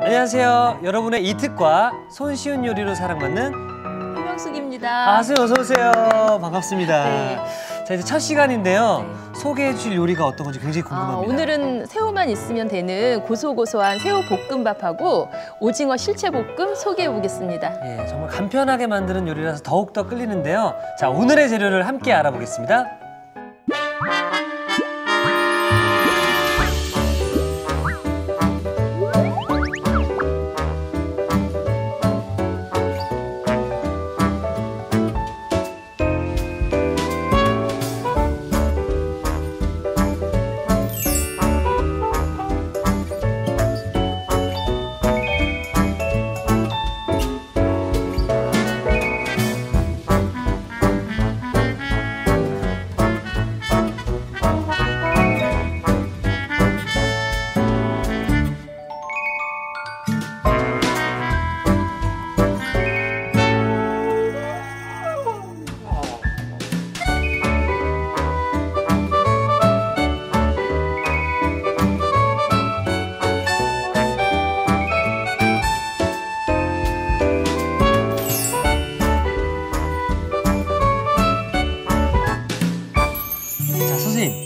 안녕하세요. 여러분의 이특과 손쉬운 요리로 사랑받는 한명숙입니다. 선생님 어서 오세요. 반갑습니다. 네. 자, 이제 첫 시간인데요. 네. 소개해 주실 요리가 어떤 건지 굉장히 궁금합니다. 오늘은 새우만 있으면 되는 고소고소한 새우 볶음밥하고 오징어 실채볶음 소개해 보겠습니다. 예, 정말 간편하게 만드는 요리라서 더욱더 끌리는데요. 자, 오늘의 재료를 함께 알아보겠습니다.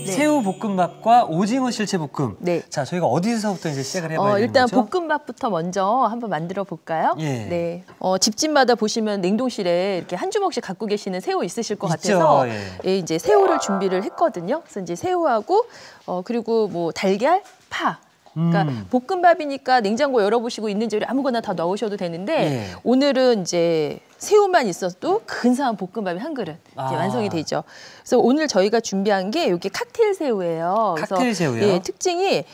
새우 볶음밥과 오징어 실채볶음. 네. 자, 저희가 어디서부터 이제 시작을 해봐야 되는 일단 거죠? 볶음밥부터 먼저 한번 만들어 볼까요? 예. 네. 집집마다 보시면 냉동실에 이렇게 한 주먹씩 갖고 계시는 새우 있으실 것 있죠. 같아서 예. 이제 새우를 준비를 했거든요. 그래서 이제 새우하고 그리고 뭐 달걀, 파. 그러니까 볶음밥이니까 냉장고 열어보시고 있는 재료 아무거나 다 넣으셔도 되는데 예. 오늘은 이제 새우만 있어도 근사한 볶음밥이 한 그릇 이제 완성이 되죠. 그래서 오늘 저희가 준비한 게 이게 칵테일 새우예요. 칵테일 새우요? 예, 특징이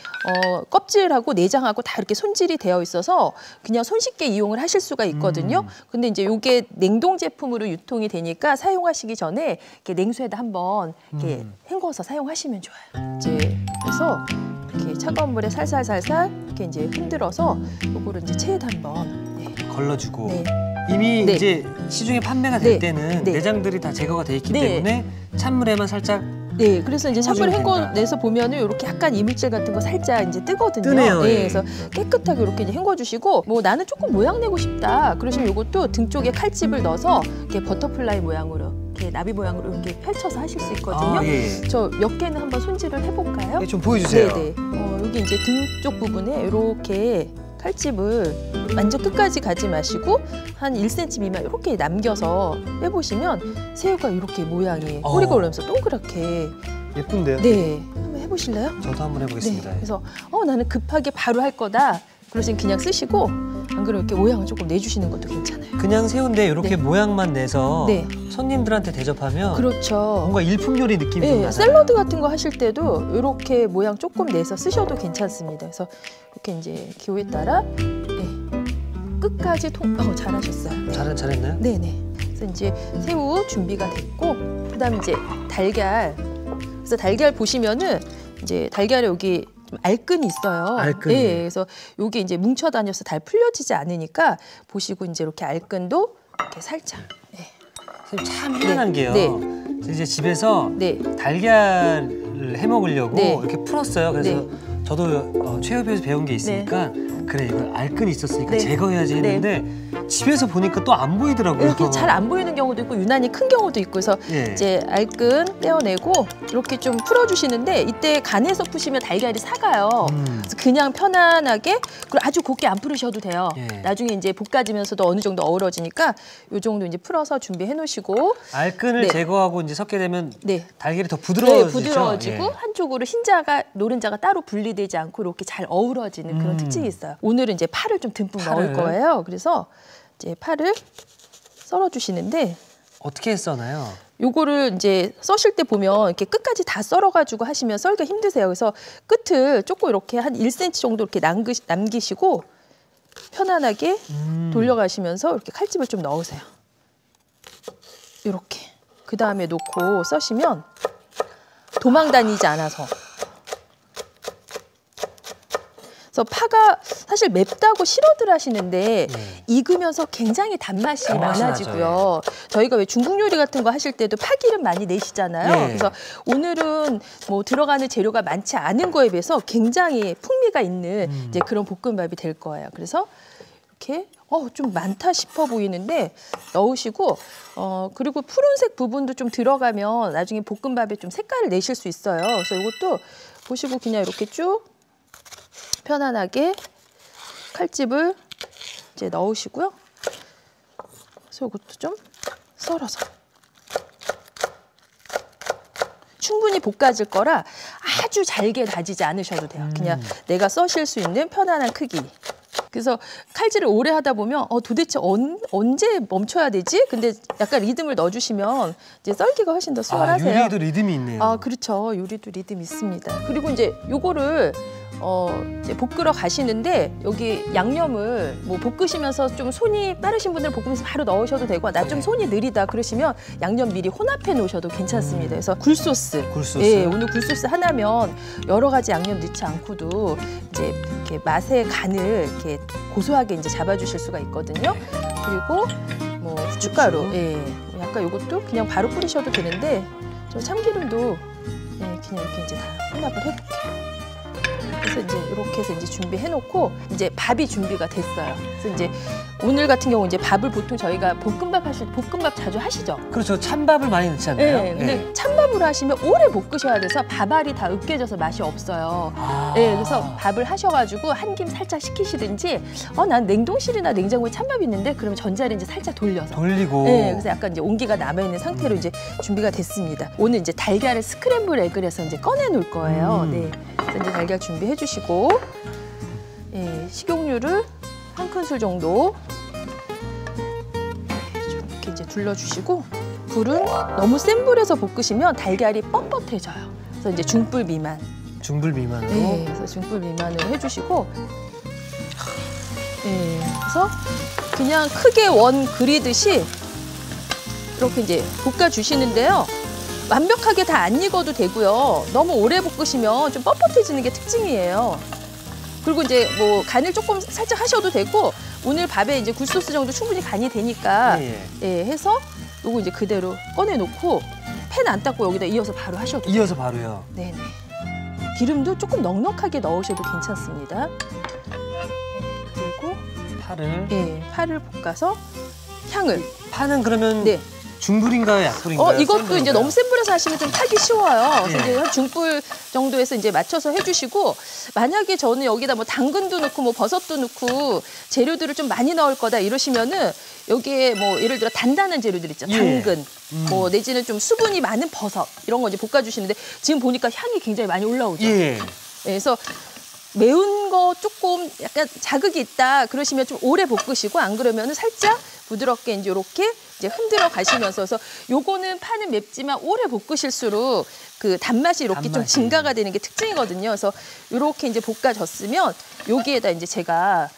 껍질하고 내장하고 다 이렇게 손질이 되어 있어서 그냥 손쉽게 이용을 하실 수가 있거든요. 근데 이제 이게 냉동 제품으로 유통이 되니까 사용하시기 전에 이렇게 냉수에다 한번 이렇게 헹궈서 사용하시면 좋아요. 이제 그래서 이렇게 차가운 물에 살살살살 이렇게 이제 흔들어서 요거를 이제 체에다 한번 걸러주고. 네. 이미 네. 이제 시중에 판매가 될 네. 때는 네. 내장들이 다 제거가 돼 있기 네. 때문에 찬물에만 살짝. 네, 그래서 이제 찬물 된다. 헹궈내서 보면은 이렇게 약간 이물질 같은 거 살짝 이제 뜨거든요. 뜨네요. 네, 예. 그래서 깨끗하게 이렇게 이제 헹궈주시고, 뭐 나는 조금 모양 내고 싶다. 그러시면 이것도 등 쪽에 칼집을 넣어서 이렇게 버터플라이 모양으로, 이렇게 나비 모양으로 이렇게 펼쳐서 하실 수 있거든요. 예. 저 몇 개는 한번 손질을 해볼까요? 좀 보여주세요. 네, 네. 여기 이제 등 쪽 부분에 이렇게 칼집을 완전 끝까지 가지 마시고 한 1cm 미만 이렇게 남겨서 빼보시면 새우가 이렇게 모양이 꼬리가 올라오면서 동그랗게 예쁜데요? 네, 한번 해보실래요? 저도 한번 해보겠습니다. 네, 그래서 나는 급하게 바로 할 거다 그러시면 그냥 쓰시고 안 그러면 이렇게 모양을 조금 내주시는 것도 괜찮아요. 그냥 새우인데 이렇게 네. 모양만 내서 네. 손님들한테 대접하면 그렇죠. 뭔가 일품 요리 느낌이 좀 네, 나잖아요. 샐러드 같은 거 하실 때도 이렇게 모양 조금 내서 쓰셔도 괜찮습니다. 그래서 이렇게 이제 기호에 따라 끝까지 잘하셨어요. 네. 잘했나요? 네네. 그래서 이제 새우 준비가 됐고, 그다음에 이제 달걀. 그래서 달걀 보시면은 이제 달걀에 여기 좀 알끈이 있어요. 알끈이. 네. 그래서 여기 이제 뭉쳐 다녀서 잘 풀려지지 않으니까 보시고 이제 이렇게 알끈도 이렇게 살짝. 네. 선생님 참 희한한 게요. 네. 이제 집에서 네. 달걀을 해 먹으려고 네. 이렇게 풀었어요. 그래서 네. 저도 최협에서 배운 게 있으니까 그래 이거 알끈이 있었으니까 네. 제거해야지 했는데 집에서 보니까 또 안 보이더라고요. 이렇게 잘 안 보이는 경우도 있고 유난히 큰 경우도 있고 그래서 예. 이제 알끈 떼어내고 이렇게 좀 풀어주시는데 이때 간에서 푸시면 달걀이 사가요. 그래서 그냥 편안하게 그리고 아주 곱게 안 풀으셔도 돼요. 예. 나중에 이제 볶아지면서도 어느 정도 어우러지니까 요 정도 이제 풀어서 준비해 놓으시고 알끈을 네. 제거하고 이제 섞게 되면 네. 달걀이 더 네, 부드러워지죠. 부드러워지고 예. 한쪽으로 흰자가 노른자가 따로 분리되지 않고 이렇게 잘 어우러지는 그런 특징이 있어요. 오늘은 이제 파를 좀 듬뿍 넣을 거예요. 그래서 이제 파를 썰어 주시는데 어떻게 써나요? 요거를 이제 써실 때 보면 이렇게 끝까지 다 썰어가지고 하시면 썰기가 힘드세요. 그래서 끝을 조금 이렇게 한 1cm 정도 이렇게 남기시고 편안하게 돌려가시면서 이렇게 칼집을 좀 넣으세요. 이렇게. 그 다음에 놓고 써시면 도망 다니지 않아서. 그래서 파가 사실 맵다고 싫어들 하시는데 네. 익으면서 굉장히 단맛이 단맛이 많아지고요. 저희가 왜 중국 요리 같은 거 하실 때도 파기름 많이 내시잖아요. 네. 그래서 오늘은 뭐 들어가는 재료가 많지 않은 거에 비해서 굉장히 풍미가 있는 이제 그런 볶음밥이 될 거예요. 그래서 이렇게 좀 많다 싶어 보이는데 넣으시고 그리고 푸른색 부분도 좀 들어가면 나중에 볶음밥에 좀 색깔을 내실 수 있어요. 그래서 이것도 보시고 그냥 이렇게 쭉 편안하게 칼집을 이제 넣으시고요. 그래서 이것도 좀 썰어서 충분히 볶아질 거라 아주 잘게 다지지 않으셔도 돼요. 그냥 내가 써실 수 있는 편안한 크기. 그래서 칼질을 오래 하다 보면 도대체 언제 멈춰야 되지? 근데 약간 리듬을 넣어주시면 이제 썰기가 훨씬 더 수월하세요. 요리에도 리듬이 있네요. 그렇죠. 요리도 리듬 있습니다. 그리고 이제 요거를 이제 볶으러 가시는데 여기 양념을 뭐 볶으시면서 좀 손이 빠르신 분들은 볶으면서 바로 넣으셔도 되고 나 좀 손이 느리다 그러시면 양념 미리 혼합해 놓으셔도 괜찮습니다. 그래서 굴소스. 예, 오늘 굴소스 하나면 여러 가지 양념 넣지 않고도 이제 이렇게 맛의 간을 이렇게 고소하게 이제 잡아주실 수가 있거든요. 그리고 뭐 후춧가루. 예, 약간 요것도 그냥 바로 뿌리셔도 되는데 저 참기름도 그냥 이렇게 이제 다 혼합을 해볼게요. 그래서 이제 이렇게 해서 이제 준비해놓고 이제 밥이 준비가 됐어요. 그래서 이제 오늘 같은 경우 이제 밥을 보통 저희가 볶음밥 하실 때 볶음밥 자주 하시죠? 그렇죠. 찬밥을 많이 넣지 않나요? 네. 근데 찬밥으로 하시면 오래 볶으셔야 돼서 밥알이 다 으깨져서 맛이 없어요. 네. 그래서 밥을 하셔가지고 한 김 살짝 식히시든지 난 냉동실이나 냉장고에 찬밥이 있는데 그러면 전자레인지 살짝 돌려서 돌리고. 네. 그래서 약간 이제 온기가 남아있는 상태로 이제 준비가 됐습니다. 오늘 이제 달걀을 스크램블 에그를 해서 이제 꺼내 놓을 거예요. 네. 그래서 이제 달걀 준비해 주시고 식용유를 한 큰술 정도 이렇게 이제 둘러주시고 불은 너무 센 불에서 볶으시면 달걀이 뻣뻣해져요. 그래서 이제 중불 미만. 중불 미만으로. 네, 그래서 중불 미만으로 해주시고 그래서 그냥 크게 원 그리듯이 이렇게 이제 볶아주시는데요. 완벽하게 다 안 익어도 되고요. 너무 오래 볶으시면 좀 뻣뻣해지는 게 특징이에요. 그리고 이제 뭐 간을 조금 살짝 하셔도 되고 오늘 밥에 이제 굴소스 정도 충분히 간이 되니까 해서 요거 이제 그대로 꺼내 놓고 팬 안 닦고 여기다 이어서 바로 하셔도 돼요. 이어서 바로요. 네네. 기름도 조금 넉넉하게 넣으셔도 괜찮습니다. 그리고 파를. 파를 볶아서 향을. 파는 그러면 중불인가요, 약불인가요? 이것도 이제 너무 센 불에서 하시면 좀 타기 쉬워요. 그래서 이제 한 중불 정도에서 이제 맞춰서 해주시고 만약에 저는 여기다 뭐 당근도 넣고 뭐 버섯도 넣고 재료들을 좀 많이 넣을 거다 이러시면은 여기에 뭐 예를 들어 단단한 재료들 있죠. 당근, 뭐 내지는 좀 수분이 많은 버섯 이런 거 이제 볶아주시는데 지금 보니까 향이 굉장히 많이 올라오죠. 그래서 매운 거 조금 약간 자극이 있다 그러시면 좀 오래 볶으시고 안 그러면은 살짝 부드럽게 이제 이렇게 이제 흔들어 가시면서 그래서 요거는 파는 맵지만 오래 볶으실수록 그 단맛이 이렇게 좀 증가가 되는 게 특징이거든요. 그래서 이렇게 이제 볶아졌으면 여기에다 이제 제가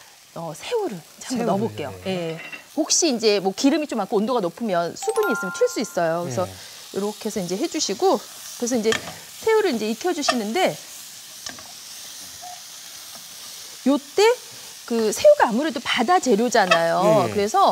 새우를 한번 넣어볼게요. 혹시 이제 뭐 기름이 좀 많고 온도가 높으면 수분이 있으면 튈 수 있어요. 그래서 이렇게 해서 이제 해주시고 그래서 이제 새우를 이제 익혀주시는데 요때 그 새우가 아무래도 바다 재료잖아요. 그래서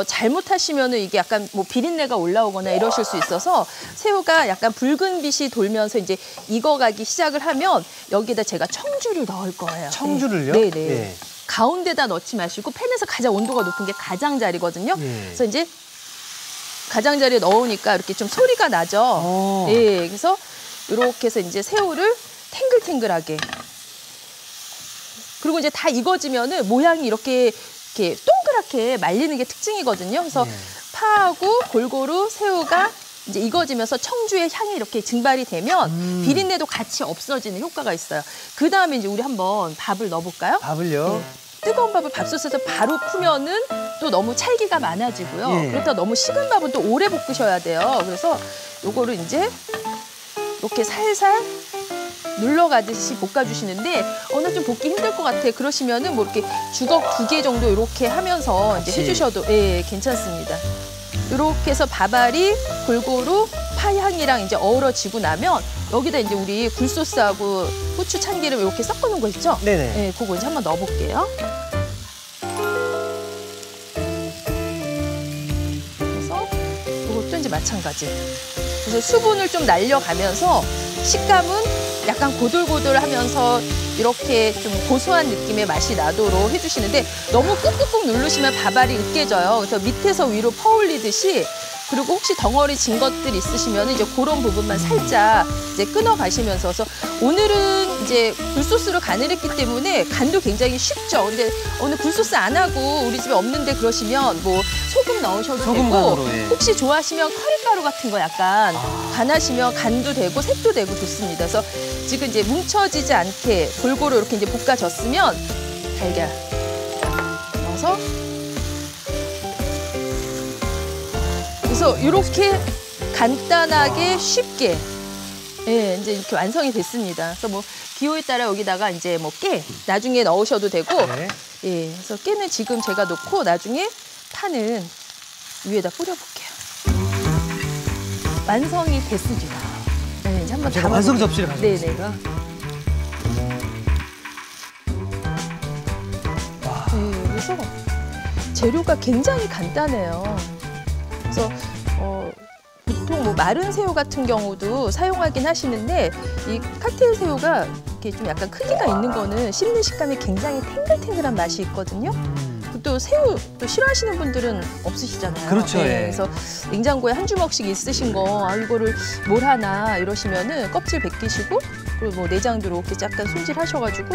잘못하시면은 이게 약간 뭐 비린내가 올라오거나 이러실 수 있어서 새우가 약간 붉은 빛이 돌면서 이제 익어가기 시작을 하면 여기다 제가 청주를 넣을 거예요. 청주를요? 네네. 가운데다 넣지 마시고 팬에서 가장 온도가 높은 게 가장자리거든요. 그래서 이제 가장자리에 넣으니까 이렇게 좀 소리가 나죠. 그래서 이렇게 해서 이제 새우를 탱글탱글하게. 그리고 이제 다 익어지면은 모양이 이렇게 동그랗게 말리는 게 특징이거든요. 그래서 파하고 골고루 새우가 이제 익어지면서 청주의 향이 이렇게 증발이 되면 비린내도 같이 없어지는 효과가 있어요. 그 다음에 이제 우리 한번 밥을 넣어볼까요? 밥을요? 뜨거운 밥을 밥솥에서 바로 푸면은 또 너무 찰기가 많아지고요. 그렇다고 너무 식은 밥은 또 오래 볶으셔야 돼요. 그래서 요거를 이제 이렇게 살살 눌러가듯이 볶아주시는데 나 좀 볶기 힘들 것 같아 그러시면은 뭐 이렇게 주걱 2개 정도 이렇게 하면서 이제 해주셔도 괜찮습니다. 이렇게 해서 밥알이 골고루 파향이랑 이제 어우러지고 나면 여기다 이제 우리 굴소스하고 후추, 참기름 이렇게 섞어놓은 거 있죠? 네네. 네, 그거 이제 한번 넣어볼게요. 그래서 이것도 이제 마찬가지. 그래서 수분을 좀 날려가면서 식감은 약간 고들고들하면서 이렇게 좀 고소한 느낌의 맛이 나도록 해주시는데 너무 꾹꾹꾹 누르시면 밥알이 으깨져요. 그래서 밑에서 위로 퍼올리듯이 그리고 혹시 덩어리 진 것들 있으시면 이제 그런 부분만 살짝 이제 끊어 가시면서 그래서 오늘은 이제 굴소스로 간을 했기 때문에 간도 굉장히 쉽죠. 근데 오늘 굴소스 안 하고 우리 집에 없는데 그러시면 뭐 소금 넣으셔도 소금 되고 간으로, 예. 혹시 좋아하시면 커리가루 같은 거 약간 간하시면 간도 되고 색도 되고 좋습니다. 그래서 지금 이제 뭉쳐지지 않게 골고루 이렇게 이제 볶아졌으면 달걀 넣어서 그래서 이렇게 간단하게 쉽게 예, 이제 이렇게 완성이 됐습니다. 그래서 뭐 기호에 따라 여기다가 이제 뭐 깨 나중에 넣으셔도 되고 네. 예, 그래서 깨는 지금 제가 넣고 나중에 파는 위에다 뿌려볼게요. 완성이 됐습니다. 네, 이제 한번 제가 담아볼게요. 완성 접시를 네네. 가져왔습니다. 네, 그래서 재료가 굉장히 간단해요. 그래서 보통 뭐 마른 새우 같은 경우도 사용하긴 하시는데 이 칵테일 새우가 이렇게 좀 약간 크기가 있는 거는 씹는 식감이 굉장히 탱글탱글한 맛이 있거든요. 또 새우 또 싫어하시는 분들은 없으시잖아요. 그렇죠, 예. 그래서 냉장고에 한 주먹씩 있으신 거 이거를 뭘 하나 이러시면은 껍질 벗기시고 그리고 뭐 내장도 이렇게 약간 손질하셔가지고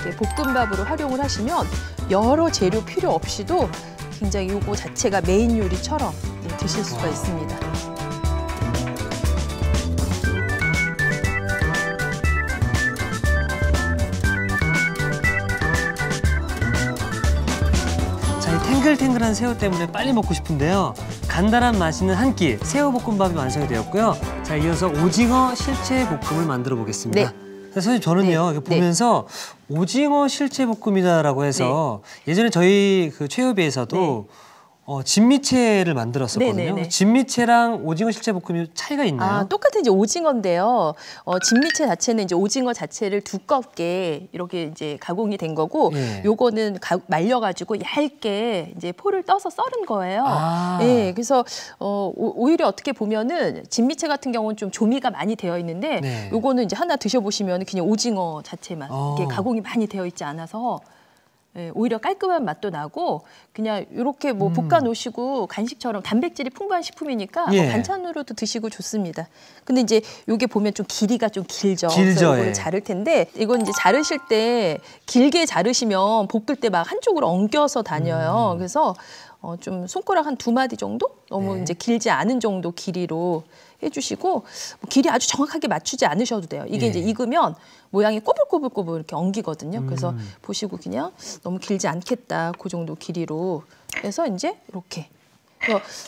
이렇게 볶음밥으로 활용을 하시면 여러 재료 필요 없이도 굉장히 요거 자체가 메인 요리처럼 드실 수가 있습니다. 자, 이 탱글탱글한 새우 때문에 빨리 먹고 싶은데요. 간단한 맛있는 한 끼 새우볶음밥이 완성이 되었고요. 자, 이어서 오징어 실체 볶음을 만들어 보겠습니다. 네. 선생님, 저는요, 네. 이렇게 보면서 오징어 실체 볶음이다라고 해서 예전에 저희 그 최협에서도 진미채를 만들었었거든요. 네네네. 진미채랑 오징어 실체 볶음이 차이가 있나요? 똑같은 이제 오징어인데요. 진미채 자체는 이제 오징어 자체를 두껍게 이렇게 이제 가공이 된 거고, 예. 요거는 말려가지고 얇게 이제 포를 떠서 썰은 거예요. 아. 예, 그래서 오히려 어떻게 보면은 진미채 같은 경우는 좀 조미가 많이 되어 있는데, 네. 요거는 이제 하나 드셔보시면 그냥 오징어 자체만 이렇게 가공이 많이 되어 있지 않아서. 예, 오히려 깔끔한 맛도 나고 그냥 이렇게 뭐 볶아 놓으시고 간식처럼 단백질이 풍부한 식품이니까 예. 뭐 반찬으로도 드시고 좋습니다. 근데 이제 요게 보면 좀 길이가 좀 길죠. 길죠, 그래서 이거를 예. 자를 텐데 이건 이제 자르실 때 길게 자르시면 볶을 때 막 한쪽으로 엉겨서 다녀요. 그래서 좀 손가락 한 2마디 정도? 너무 네. 이제 길지 않은 정도 길이로 해주시고 뭐 길이 아주 정확하게 맞추지 않으셔도 돼요. 이게 예. 이제 익으면 모양이 꼬불꼬불꼬불 이렇게 엉기거든요. 그래서 보시고 그냥 너무 길지 않겠다. 그 정도 길이로 해서 이제 이렇게.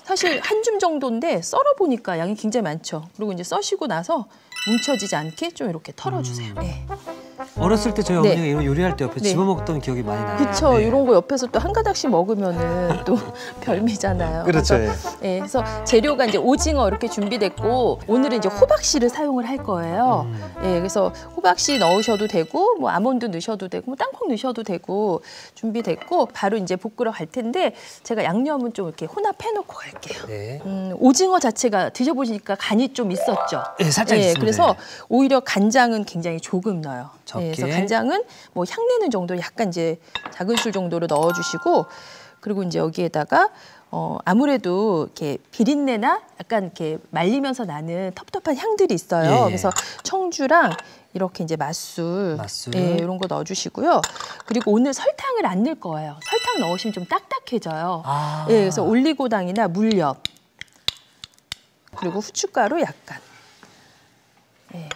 사실 한 줌 정도인데 썰어 보니까 양이 굉장히 많죠. 그리고 이제 써시고 나서 뭉쳐지지 않게 좀 이렇게 털어주세요. 네. 어렸을 때 저희 네. 어머니가 이런 요리할 때 옆에 네. 집어먹던 기억이 많이 나요. 그쵸. 네. 이런 거 옆에서 또 한 가닥씩 먹으면은 또 별미잖아요. 그렇죠. 그래서, 그래서 재료가 이제 오징어 이렇게 준비됐고 오늘은 이제 호박씨를 사용을 할 거예요. 예, 그래서 호박씨 넣으셔도 되고 뭐 아몬드 넣으셔도 되고 뭐 땅콩 넣으셔도 되고 준비됐고 바로 이제 볶으러 갈 텐데 제가 양념은 좀 이렇게 혼합해놓고 갈게요. 네. 오징어 자체가 드셔보시니까 간이 좀 있었죠. 예, 살짝 있습니다. 그래서 오히려 간장은 굉장히 조금 넣어요. 적게. 그래서 간장은 뭐 향내는 정도로 약간 이제 작은 술 정도로 넣어주시고 그리고 이제 여기에다가 아무래도 이렇게 비린내나 약간 이렇게 말리면서 나는 텁텁한 향들이 있어요. 예. 그래서 청주랑 이렇게 이제 맛술, 맛술. 이런 거 넣어주시고요. 그리고 오늘 설탕을 안 넣을 거예요. 설탕 넣으시면 좀 딱딱해져요. 아. 예, 그래서 올리고당이나 물엿 그리고 후춧가루 약간. 예.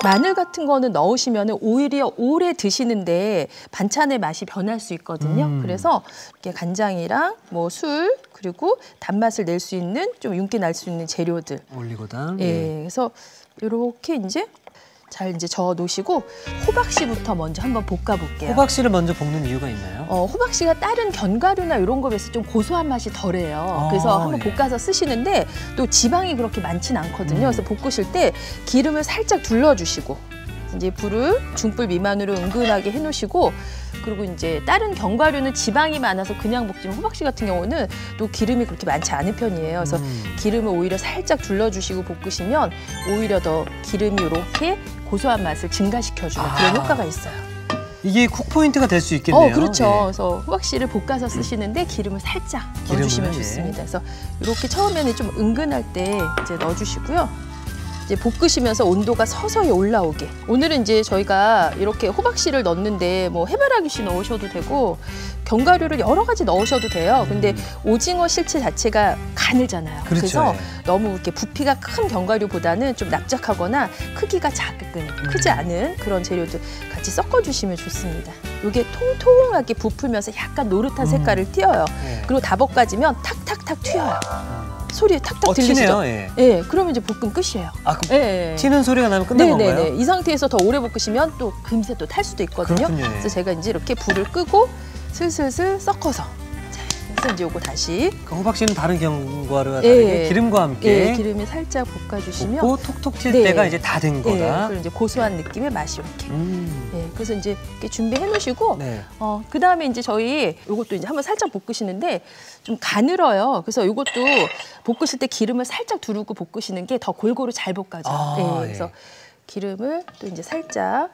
마늘 같은 거는 넣으시면 오히려 오래 드시는데 반찬의 맛이 변할 수 있거든요. 그래서 이렇게 간장이랑 뭐 술 그리고 단맛을 낼 수 있는 좀 윤기 날 수 있는 재료들. 올리고당. 예, 그래서 이렇게 이제 잘 이제 저어 놓으시고 호박씨부터 먼저 한번 볶아 볼게요. 호박씨를 먼저 볶는 이유가 있나요? 호박씨가 다른 견과류나 이런 거에 비해서 좀 고소한 맛이 덜해요. 그래서 한번 예. 볶아서 쓰시는데 또 지방이 그렇게 많진 않거든요. 그래서 볶으실 때 기름을 살짝 둘러주시고 이제 불을 중불 미만으로 은근하게 해놓으시고 그리고 이제 다른 견과류는 지방이 많아서 그냥 볶지만 호박씨 같은 경우는 또 기름이 그렇게 많지 않은 편이에요. 그래서 기름을 오히려 살짝 둘러주시고 볶으시면 오히려 더 기름이 이렇게 고소한 맛을 증가시켜주는 그런 효과가 있어요. 이게 쿡 포인트가 될 수 있겠네요. 그렇죠. 예. 그래서 호박씨를 볶아서 쓰시는데 기름을 살짝 기름을, 넣어주시면 예. 좋습니다. 그래서 이렇게 처음에는 좀 은근할 때 이제 넣어주시고요. 이제 볶으시면서 온도가 서서히 올라오게. 오늘은 이제 저희가 이렇게 호박씨를 넣는데 뭐 해바라기씨 넣으셔도 되고 견과류를 여러 가지 넣으셔도 돼요. 근데 오징어 실체 자체가 가늘잖아요. 그렇죠. 그래서 예. 너무 이렇게 부피가 큰 견과류보다는 좀 납작하거나 크기가 작은, 크지 않은 그런 재료들 같이 섞어주시면 좋습니다. 이게 통통하게 부풀면서 약간 노릇한 색깔을 띄어요. 예. 그리고 다 볶아지면 탁탁탁 튀어요. 소리 탁탁 들리시죠? 튀네요. 예. 예, 그러면 이제 볶음 끝이에요. 아, 그럼 예. 튀는 소리가 나면 끝난 건가요? 네네네. 이 상태에서 더 오래 볶으시면 또 금세 또 탈 수도 있거든요. 그렇군요. 예. 그래서 제가 이제 이렇게 불을 끄고 슬슬슬 섞어서. 자, 그래서 이제 요거 다시. 그 호박씨는 다른 견과류와 다르게 예. 기름과 함께 예, 기름이 살짝 볶아주시면. 볶고 톡톡 튈 네. 때가 이제 다 된 예, 거다. 그리고 이제 고소한 느낌의 맛이 이렇게. 예, 그래서 이제 이렇게 준비해 놓으시고. 네. 그 다음에 이제 저희 요것도 이제 한번 살짝 볶으시는데 좀 가늘어요. 그래서 요것도 볶으실 때 기름을 살짝 두르고 볶으시는 게 더 골고루 잘 볶아져요. 예, 그래서 기름을 또 이제 살짝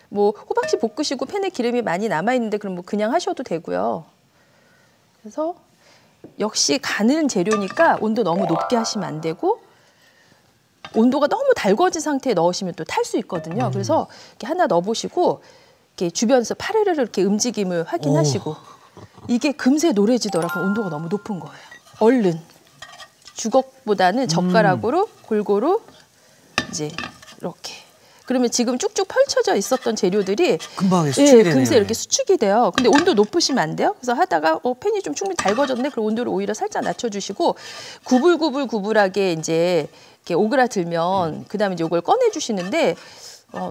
뭐 호박씨 볶으시고 팬에 기름이 많이 남아 있는데 그럼 뭐 그냥 하셔도 되고요. 그래서 역시 가는 재료니까 온도 너무 높게 하시면 안 되고 온도가 너무 달궈진 상태에 넣으시면 또 탈 수 있거든요. 그래서 이렇게 하나 넣어보시고 이렇게 주변에서 파르르 이렇게 움직임을 확인하시고 이게 금세 노래지더라고요. 온도가 너무 높은 거예요. 얼른 주걱보다는 젓가락으로 골고루 이제 이렇게. 그러면 지금 쭉쭉 펼쳐져 있었던 재료들이 금방 수축이 되네요. 금세 이렇게 수축이 돼요. 근데 온도 높으시면 안 돼요. 그래서 하다가 팬이 좀 충분히 달궈졌네. 그럼 온도를 오히려 살짝 낮춰주시고 구불구불구불하게 이제 이렇게 오그라들면 그다음에 이제 이걸 꺼내 주시는데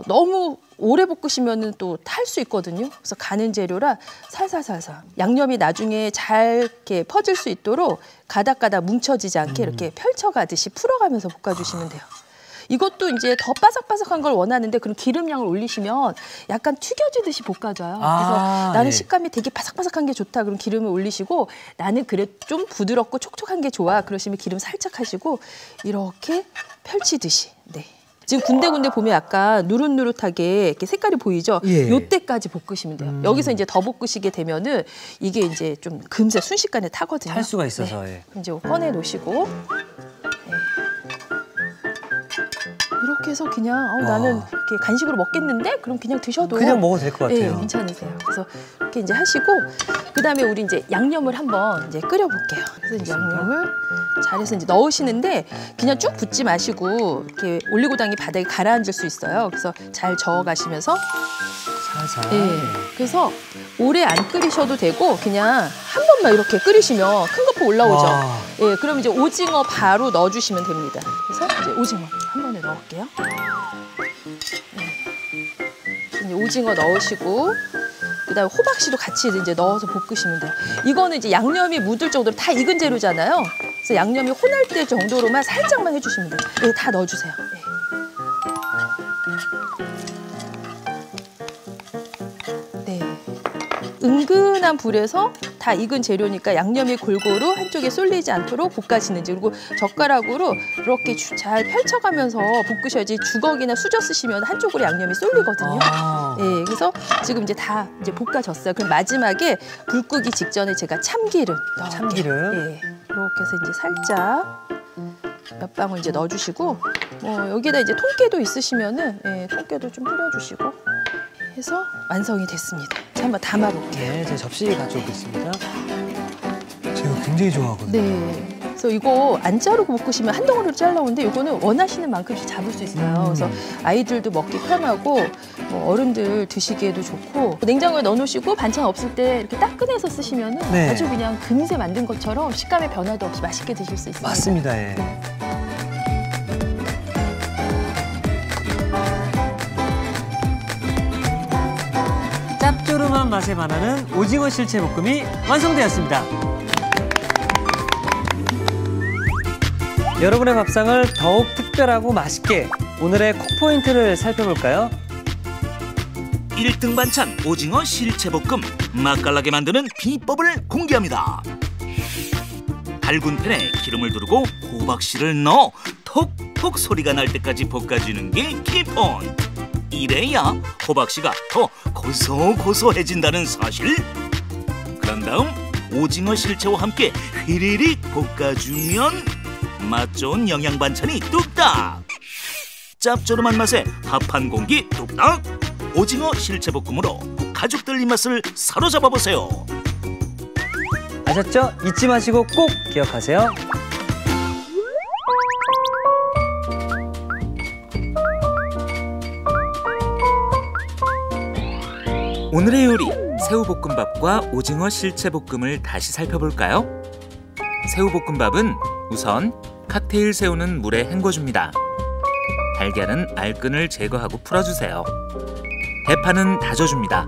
너무 오래 볶으시면은 또 탈 수 있거든요. 그래서 가는 재료라 살살살살 양념이 나중에 잘 이렇게 퍼질 수 있도록 가닥가닥 뭉쳐지지 않게 이렇게 펼쳐가듯이 풀어가면서 볶아주시면 돼요. 이것도 이제 더 바삭바삭한 걸 원하는데 그럼 기름량을 올리시면 약간 튀겨지듯이 볶아져요. 그래서 나는 예. 식감이 되게 바삭바삭한 게 좋다. 그럼 기름을 올리시고 나는 그래 좀 부드럽고 촉촉한 게 좋아. 그러시면 기름 살짝 하시고 이렇게 펼치듯이. 네. 지금 군데군데 보면 약간 누릇누릇하게 이렇게 색깔이 보이죠? 예. 요때까지 볶으시면 돼요. 여기서 이제 더 볶으시게 되면은 이게 이제 좀 금세 순식간에 타거든요. 탈 수가 있어서. 예. 그럼 이제 꺼내 놓으시고 이렇게 해서 그냥 나는 이렇게 간식으로 먹겠는데 그럼 그냥 드셔도 그냥 먹어도 될 것 같아요. 괜찮으세요. 그래서 이렇게 이제 하시고 그다음에 우리 이제 양념을 한번 이제 끓여볼게요. 그래서 이제 양념을 잘해서 이제 넣으시는데 그냥 쭉 붓지 마시고 이렇게 올리고당이 바닥에 가라앉을 수 있어요. 그래서 잘 저어가시면서 살살. 예. 그래서 오래 안 끓이셔도 되고 그냥 한 번만 이렇게 끓이시면 큰 거품 올라오죠. 와. 예, 그럼 이제 오징어 바로 넣어주시면 됩니다. 그래서 이제 오징어 한 번에 넣을게요. 이제 오징어 넣으시고 그다음에 호박씨도 같이 이제 넣어서 볶으시면 돼요. 이거는 이제 양념이 묻을 정도로 다 익은 재료잖아요. 그래서 양념이 혼할 때 정도로만 살짝만 해주시면 돼요. 예, 다 넣어주세요. 예. 은근한 불에서 다 익은 재료니까 양념이 골고루 한쪽에 쏠리지 않도록 볶아지는지 그리고 젓가락으로 이렇게 잘 펼쳐가면서 볶으셔야지 주걱이나 수저 쓰시면 한쪽으로 양념이 쏠리거든요. 예, 그래서 지금 이제 다 이제 볶아졌어요. 그럼 마지막에 불 끄기 직전에 제가 참기름 넣을게요. 참기름. 예, 이렇게 해서 이제 살짝 몇 방울 이제 넣어주시고 여기에다 이제 통깨도 있으시면은 통깨도 좀 뿌려주시고 해서 완성이 됐습니다. 자, 한번 담아볼게요. 네, 제가 접시 가져오고 있습니다. 제가 굉장히 좋아하거든요. 네. 그래서 이거 안 자르고 볶으시면 한 덩어리로 잘라오는데 이거는 원하시는 만큼씩 잡을 수 있어요. 그래서 아이들도 먹기 편하고 어른들 드시기에도 좋고 냉장고에 넣어놓으시고 반찬 없을 때 이렇게 딱 꺼내서 쓰시면 네. 아주 그냥 금세 만든 것처럼 식감의 변화도 없이 맛있게 드실 수 있습니다. 맞습니다. 예. 짭조름한 고소한 맛에 반하는 오징어 실채 볶음이 완성되었습니다. 여러분의 밥상을 더욱 특별하고 맛있게 오늘의 쿡포인트를 살펴볼까요? 1등 반찬 오징어 실채볶음 맛깔나게 만드는 비법을 공개합니다. 달군 팬에 기름을 두르고 호박씨를 넣어 톡톡 소리가 날 때까지 볶아주는 게 키포인트. 이래야 호박씨가 더 고소고소해진다는 사실. 그런 다음 오징어 실채와 함께 휘리릭 볶아주면 맛 좋은 영양 반찬이 뚝딱. 짭조름한 맛에 밥 한 공기 뚝딱. 오징어 실채볶음으로 가족들 입맛을 사로잡아 보세요. 아셨죠? 잊지 마시고 꼭 기억하세요. 오늘의 요리 새우볶음밥과 오징어 실채볶음을 다시 살펴볼까요? 새우볶음밥은 우선 칵테일 새우는 물에 헹궈줍니다. 달걀은 알끈을 제거하고 풀어주세요. 대파는 다져줍니다.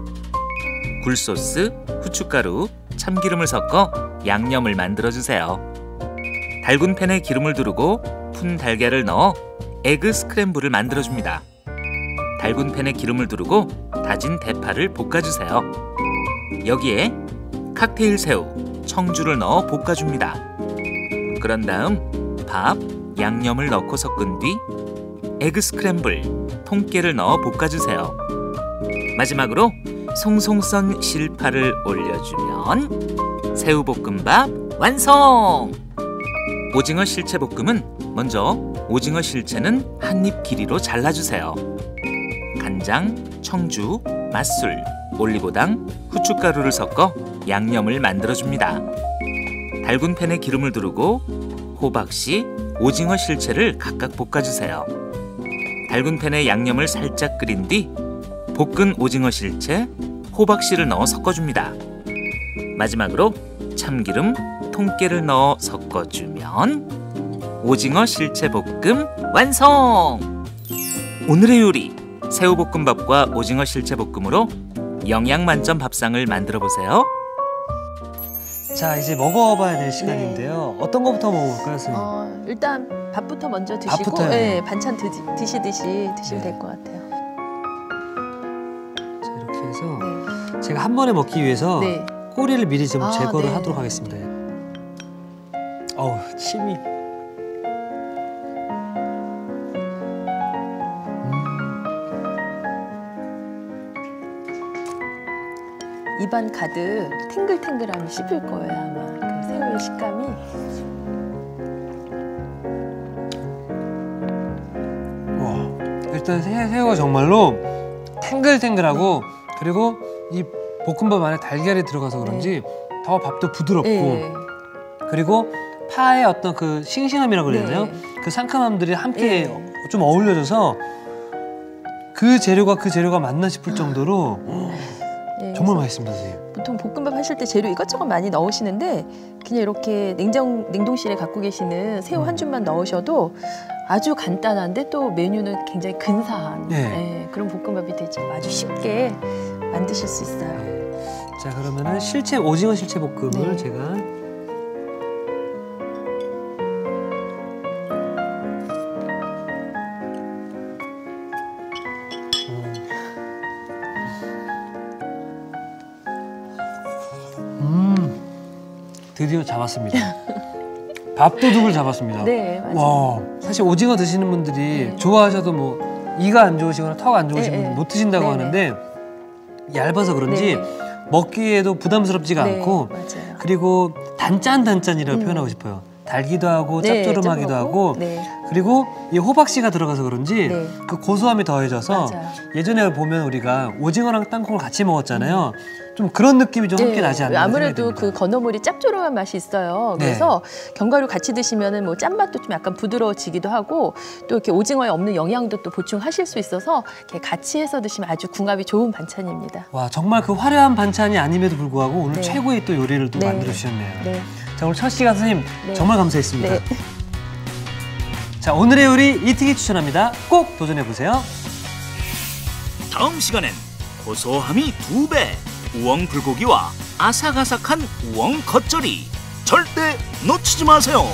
굴소스, 후춧가루, 참기름을 섞어 양념을 만들어주세요. 달군 팬에 기름을 두르고 푼 달걀을 넣어 에그 스크램블을 만들어줍니다. 달군 팬에 기름을 두르고 다진 대파를 볶아주세요. 여기에 칵테일 새우, 청주를 넣어 볶아줍니다. 그런 다음 밥, 양념을 넣고 섞은 뒤 에그 스크램블, 통깨를 넣어 볶아주세요. 마지막으로 송송 썬 실파를 올려주면 새우볶음밥 완성! 오징어 실채볶음은 먼저 오징어 실채는 한 입 길이로 잘라주세요. 간장, 청주, 맛술, 올리고당, 후춧가루를 섞어 양념을 만들어줍니다. 달군 팬에 기름을 두르고 호박씨, 오징어 실채를 각각 볶아주세요. 달군 팬에 양념을 살짝 끓인 뒤 볶은 오징어 실채, 호박씨를 넣어 섞어줍니다. 마지막으로 참기름, 통깨를 넣어 섞어주면 오징어 실채볶음 완성! 오늘의 요리 새우볶음밥과 오징어 실채볶음으로 영양 만점 밥상을 만들어 보세요. 자, 이제 먹어봐야 될 시간인데요. 어떤 거부터 먹어볼까요, 선생님? 일단 밥부터 먼저 드시고 밥부터요? 네, 반찬 드시듯이 드시면 될 것 같아요. 자, 이렇게 해서 네. 제가 한 번에 먹기 위해서 네. 꼬리를 미리 좀 제거를 네. 하도록 하겠습니다. 어우, 침이. 입안 가득 탱글탱글함이 씹힐 거예요, 아마. 그 새우의 식감이. 와, 일단 새우가 정말로 탱글탱글하고 그리고 이 볶음밥 안에 달걀이 들어가서 그런지 더 밥도 부드럽고 네. 그리고 파의 어떤 그 싱싱함이라고 그래야 되나요? 네. 그 상큼함들이 함께 네. 좀 어울려져서 그 재료가 맞나 싶을 정도로 네, 정말 그래서 맛있습니다, 선생님. 보통 볶음밥 하실 때 재료 이것저것 많이 넣으시는데 그냥 이렇게 냉동실에 갖고 계시는 새우 한 줌만 넣으셔도 아주 간단한데 또 메뉴는 굉장히 근사한 네. 그런 볶음밥이 되죠. 아주 쉽게 만드실 수 있어요. 자, 그러면은 오징어 실채 볶음을 네. 제가 드디어 잡았습니다. 밥도둑을 잡았습니다. 네, 맞아요. 와, 사실 오징어 드시는 분들이 네. 좋아하셔도 뭐 이가 안 좋으시거나 턱 안 좋으신 네, 분들 네. 못 드신다고 네, 하는데 얇아서 그런지 네. 먹기에도 부담스럽지가 네, 않고 맞아요. 그리고 단짠이라고 표현하고 싶어요. 달기도 하고 네, 짭조름하기도 짭조름하고. 하고 네. 그리고 이 호박씨가 들어가서 그런지 네. 그 고소함이 더해져서 맞아요. 예전에 보면 우리가 오징어랑 땅콩을 같이 먹었잖아요. 좀 그런 느낌이 좀 함께 나지 않나 아무래도 생각이 그 듭니다. 건어물이 짭조름한 맛이 있어요. 네. 그래서 견과류 같이 드시면은 뭐 짠맛도 좀 약간 부드러워지기도 하고 또 이렇게 오징어에 없는 영양도 또 보충하실 수 있어서 이렇게 같이 해서 드시면 아주 궁합이 좋은 반찬입니다. 와, 정말 그 화려한 반찬이 아님에도 불구하고 오늘 네. 최고의 또 요리를 또 네. 만들어 주셨네요. 네. 자, 오늘 첫 시간 선생님 네. 정말 감사했습니다. 네. 자, 오늘의 요리 이특이 추천합니다. 꼭 도전해 보세요. 다음 시간엔 고소함이 2배, 우엉 불고기와 아삭아삭한 우엉 겉절이 절대 놓치지 마세요.